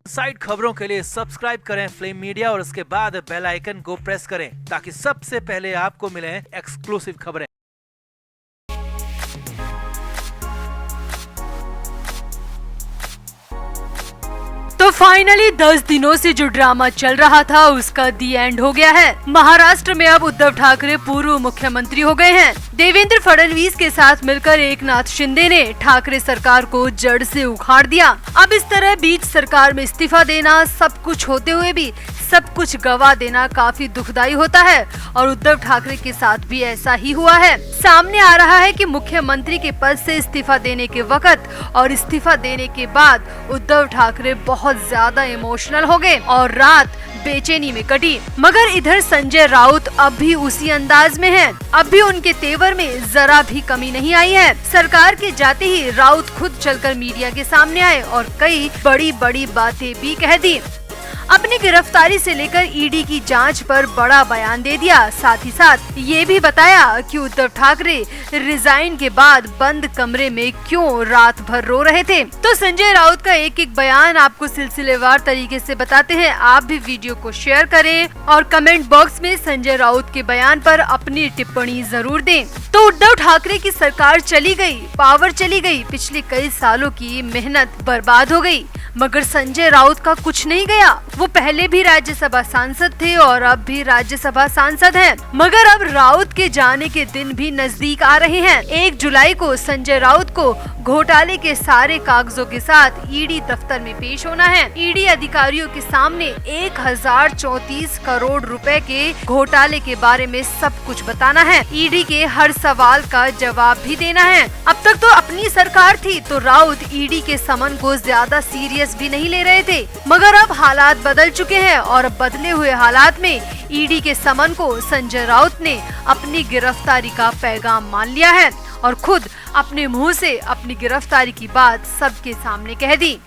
Side खबरों के लिए सब्सक्राइब करें फ्लेम मीडिया और उसके बाद बेल आइकन को प्रेस करें ताकि सबसे पहले आपको मिले एक्सक्लूसिव खबरें। तो फाइनली 10 दिनों से जो ड्रामा चल रहा था उसका दी एंड हो गया है। महाराष्ट्र में अब उद्धव ठाकरे पूर्व मुख्यमंत्री हो गए हैं। देवेंद्र फडणवीस के साथ मिलकर एकनाथ शिंदे ने ठाकरे सरकार को जड़ से उखाड़ दिया। अब इस तरह बीच सरकार में इस्तीफा देना, सब कुछ होते हुए भी सब कुछ गवा देना काफी दुखदाई होता है और उद्धव ठाकरे के साथ भी ऐसा ही हुआ है। सामने आ रहा है कि मुख्यमंत्री के पद से इस्तीफा देने के वक्त और इस्तीफा देने के बाद उद्धव ठाकरे बहुत ज्यादा इमोशनल हो गए और रात बेचैनी में कटी। मगर इधर संजय राउत अब भी उसी अंदाज में हैं। अब भी उनके तेवर में जरा भी कमी नहीं आई है। सरकार के जाते ही राउत खुद चलकर मीडिया के सामने आए और कई बड़ी बड़ी बातें भी कह दी। अपनी गिरफ्तारी से लेकर ईडी की जांच पर बड़ा बयान दे दिया। साथ ही साथ ये भी बताया कि उद्धव ठाकरे रिजाइन के बाद बंद कमरे में क्यों रात भर रो रहे थे। तो संजय राउत का एक एक बयान आपको सिलसिलेवार तरीके से बताते हैं। आप भी वीडियो को शेयर करें और कमेंट बॉक्स में संजय राउत के बयान पर अपनी टिप्पणी जरूर दें। तो उद्धव ठाकरे की सरकार चली गई, पावर चली गई, पिछले कई सालों की मेहनत बर्बाद हो गई। मगर संजय राउत का कुछ नहीं गया। वो पहले भी राज्यसभा सांसद थे और अब भी राज्यसभा सांसद हैं। मगर अब राउत के जाने के दिन भी नजदीक आ रहे हैं। 1 जुलाई को संजय राउत को घोटाले के सारे कागजों के साथ ईडी दफ्तर में पेश होना है। ईडी अधिकारियों के सामने 1034 करोड़ रुपए के घोटाले के बारे में सब कुछ बताना है। ईडी के हर सवाल का जवाब भी देना है। अब तक तो अपनी सरकार थी तो राउत ईडी के समन को ज्यादा सीरियस भी नहीं ले रहे थे। मगर अब हालात बदल चुके हैं और बदले हुए हालात में ईडी के समन को संजय राउत ने अपनी गिरफ्तारी का पैगाम मान लिया है और खुद अपने मुंह से अपनी गिरफ्तारी की बात सबके सामने कह दी।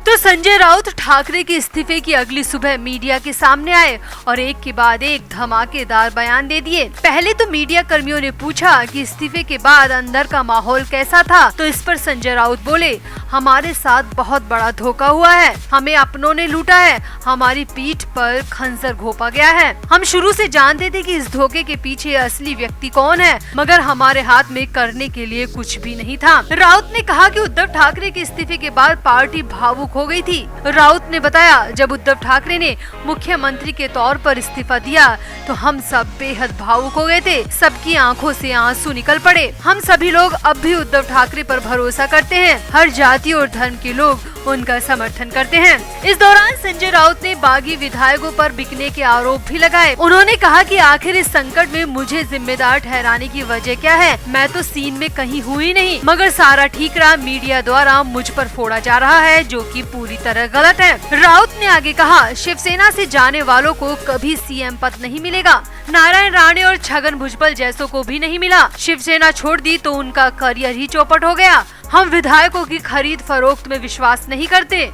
तो संजय राउत ठाकरे के इस्तीफे की अगली सुबह मीडिया के सामने आए और एक के बाद एक धमाकेदार बयान दे दिए। पहले तो मीडिया कर्मियों ने पूछा कि इस्तीफे के बाद अंदर का माहौल कैसा था। तो इस पर संजय राउत बोले, हमारे साथ बहुत बड़ा धोखा हुआ है, हमें अपनों ने लूटा है, हमारी पीठ पर खंजर घोंपा गया है। हम शुरू से जानते थे कि इस धोखे के पीछे असली व्यक्ति कौन है, मगर हमारे हाथ में करने के लिए कुछ भी नहीं था। राउत ने कहा कि उद्धव ठाकरे के इस्तीफे के बाद पार्टी भावुक हो गई थी। राउत ने बताया, जब उद्धव ठाकरे ने मुख्यमंत्री के तौर पर इस्तीफा दिया तो हम सब बेहद भावुक हो गए थे। सबकी आंखों से आंसू निकल पड़े। हम सभी लोग अब भी उद्धव ठाकरे पर भरोसा करते हैं। हर जाति और धर्म के लोग उनका समर्थन करते हैं। इस दौरान संजय राउत ने बागी विधायकों पर बिकने के आरोप भी लगाए। उन्होंने कहा कि आखिर इस संकट में मुझे जिम्मेदार ठहराने की वजह क्या है, मैं तो सीन में कहीं हुई नहीं, मगर सारा ठीकरा मीडिया द्वारा मुझ पर फोड़ा जा रहा है जो कि पूरी तरह गलत है। राउत ने आगे कहा, शिवसेना से जाने वालों को कभी सीएम पद नहीं मिलेगा। नारायण राणे और छगन भुजबल जैसों को भी नहीं मिला। शिवसेना छोड़ दी तो उनका करियर ही चौपट हो गया। हम विधायकों की खरीद फरोख्त में विश्वास नहीं करते।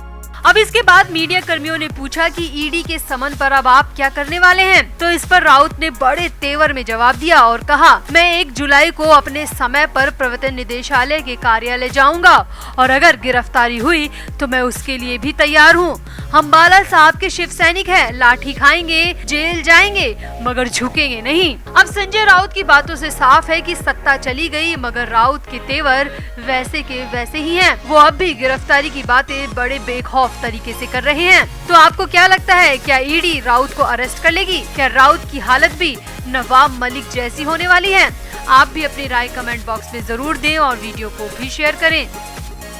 अब इसके बाद मीडिया कर्मियों ने पूछा कि ईडी के समन पर अब आप क्या करने वाले हैं। तो इस पर राउत ने बड़े तेवर में जवाब दिया और कहा, मैं 1 जुलाई को अपने समय पर प्रवर्तन निदेशालय के कार्यालय जाऊंगा और अगर गिरफ्तारी हुई तो मैं उसके लिए भी तैयार हूँ। हम बाला साहब के शिव सैनिक हैं, लाठी खाएंगे, जेल जाएंगे, मगर झुकेंगे नहीं। अब संजय राउत की बातों से साफ है कि सत्ता चली गई मगर राउत के तेवर वैसे के वैसे ही हैं। वो अब भी गिरफ्तारी की बातें बड़े बेखौफ तरीके से कर रहे हैं। तो आपको क्या लगता है, क्या ईडी राउत को अरेस्ट कर लेगी? क्या राउत की हालत भी नवाब मलिक जैसी होने वाली है? आप भी अपनी राय कमेंट बॉक्स में जरूर दें और वीडियो को भी शेयर करें।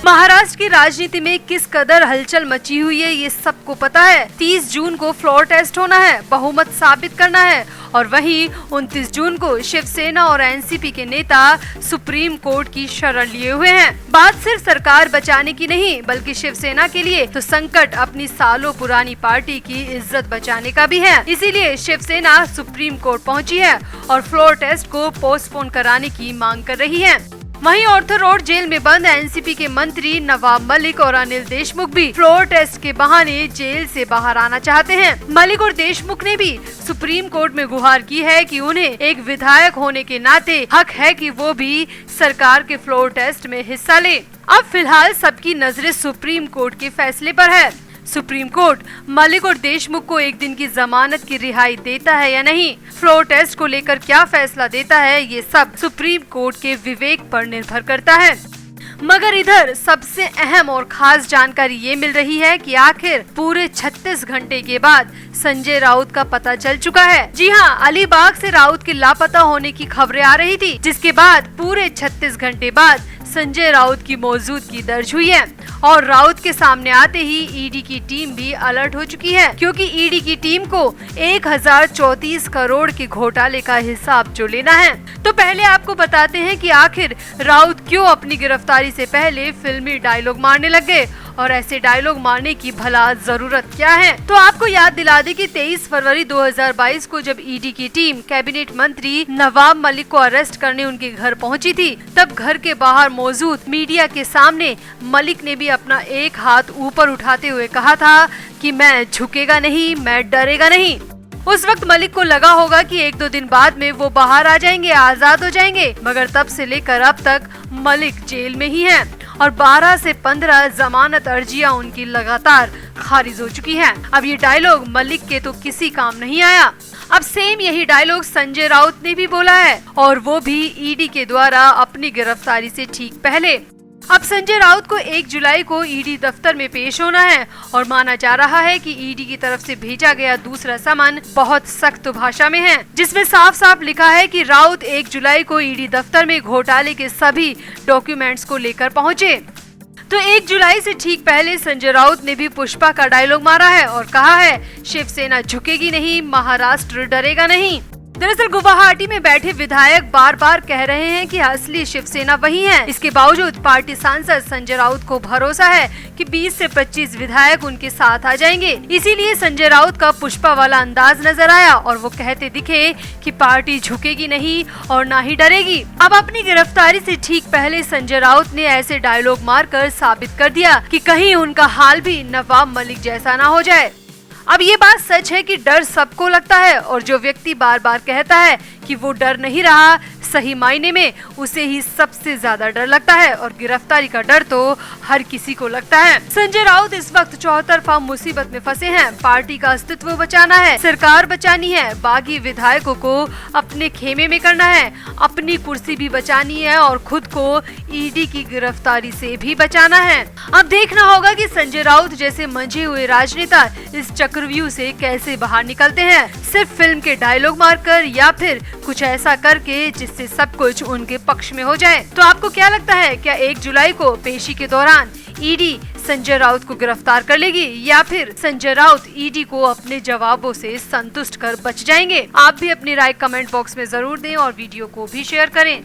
महाराष्ट्र की राजनीति में किस कदर हलचल मची हुई है ये सबको पता है। 30 जून को फ्लोर टेस्ट होना है, बहुमत साबित करना है और वहीं 29 जून को शिवसेना और एनसीपी के नेता सुप्रीम कोर्ट की शरण लिए हुए हैं। बात सिर्फ सरकार बचाने की नहीं बल्कि शिवसेना के लिए तो संकट अपनी सालों पुरानी पार्टी की इज्जत बचाने का भी है। इसीलिए शिवसेना सुप्रीम कोर्ट पहुंची है और फ्लोर टेस्ट को पोस्टपोन कराने की मांग कर रही है। वहीं ऑर्थर रोड जेल में बंद एनसीपी के मंत्री नवाब मलिक और अनिल देशमुख भी फ्लोर टेस्ट के बहाने जेल से बाहर आना चाहते हैं। मलिक और देशमुख ने भी सुप्रीम कोर्ट में गुहार की है कि उन्हें एक विधायक होने के नाते हक है कि वो भी सरकार के फ्लोर टेस्ट में हिस्सा ले। अब फिलहाल सबकी नजरें सुप्रीम कोर्ट के फैसले पर है। सुप्रीम कोर्ट मलिक और देशमुख को 1 दिन की जमानत की रिहाई देता है या नहीं, फ्लोर टेस्ट को लेकर क्या फैसला देता है, ये सब सुप्रीम कोर्ट के विवेक पर निर्भर करता है। मगर इधर सबसे अहम और खास जानकारी ये मिल रही है कि आखिर पूरे 36 घंटे के बाद संजय राउत का पता चल चुका है। जी हाँ, अलीबाग से राउत के लापता होने की खबरें आ रही थी, जिसके बाद पूरे 36 घंटे बाद संजय राउत की मौजूदगी दर्ज हुई है और राउत के सामने आते ही ईडी की टीम भी अलर्ट हो चुकी है, क्योंकि ईडी की टीम को 1034 करोड़ के घोटाले का हिसाब जो लेना है। तो पहले आपको बताते हैं कि आखिर राउत क्यों अपनी गिरफ्तारी से पहले फिल्मी डायलॉग मारने लग गए और ऐसे डायलॉग मारने की भला जरूरत क्या है। तो आपको याद दिला दें कि 23 फरवरी 2022 को जब ईडी की टीम कैबिनेट मंत्री नवाब मलिक को अरेस्ट करने उनके घर पहुंची थी, तब घर के बाहर मौजूद मीडिया के सामने मलिक ने भी अपना एक हाथ ऊपर उठाते हुए कहा था कि मैं झुकेगा नहीं, मैं डरेगा नहीं। उस वक्त मलिक को लगा होगा कि 1-2 दिन बाद में वो बाहर आ जाएंगे, आजाद हो जाएंगे, मगर तब से लेकर अब तक मलिक जेल में ही हैं और 12 से 15 जमानत अर्जियां उनकी लगातार खारिज हो चुकी हैं। अब ये डायलॉग मलिक के तो किसी काम नहीं आया। अब सेम यही डायलॉग संजय राउत ने भी बोला है और वो भी ईडी के द्वारा अपनी गिरफ्तारी से ठीक पहले। अब संजय राउत को 1 जुलाई को ईडी दफ्तर में पेश होना है और माना जा रहा है कि ईडी की तरफ से भेजा गया दूसरा समन बहुत सख्त भाषा में है, जिसमें साफ साफ लिखा है कि राउत 1 जुलाई को ईडी दफ्तर में घोटाले के सभी डॉक्यूमेंट्स को लेकर पहुंचे। तो 1 जुलाई से ठीक पहले संजय राउत ने भी पुष्पा का डायलॉग मारा है और कहा है, शिवसेना झुकेगी नहीं, महाराष्ट्र डरेगा नहीं। दरअसल गुवाहाटी में बैठे विधायक बार बार कह रहे हैं कि असली शिवसेना वही है। इसके बावजूद पार्टी सांसद संजय राउत को भरोसा है कि 20 से 25 विधायक उनके साथ आ जाएंगे। इसीलिए संजय राउत का पुष्पा वाला अंदाज नजर आया और वो कहते दिखे कि पार्टी झुकेगी नहीं और ना ही डरेगी। अब अपनी गिरफ्तारी से ठीक पहले संजय राउत ने ऐसे डायलॉग मारकर साबित कर दिया कि कहीं उनका हाल भी नवाब मलिक जैसा ना हो जाए। अब ये बात सच है कि डर सबको लगता है और जो व्यक्ति बार बार कहता है कि वो डर नहीं रहा, सही मायने में उसे ही सबसे ज्यादा डर लगता है और गिरफ्तारी का डर तो हर किसी को लगता है। संजय राउत इस वक्त चौतरफा मुसीबत में फंसे हैं। पार्टी का अस्तित्व बचाना है, सरकार बचानी है, बागी विधायकों को अपने खेमे में करना है, अपनी कुर्सी भी बचानी है और खुद को ईडी की गिरफ्तारी से भी बचाना है। अब देखना होगा कि संजय राउत जैसे मंझे हुए राजनेता इस चक्रव्यूह से कैसे बाहर निकलते हैं, सिर्फ फिल्म के डायलॉग मारकर या फिर कुछ ऐसा करके जिससे सब कुछ उनके पक्ष में हो जाए। तो आपको क्या लगता है, क्या 1 जुलाई को पेशी के दौरान ईडी संजय राउत को गिरफ्तार कर लेगी या फिर संजय राउत ईडी को अपने जवाबों से संतुष्ट कर बच जाएंगे? आप भी अपनी राय कमेंट बॉक्स में जरूर दें और वीडियो को भी शेयर करें।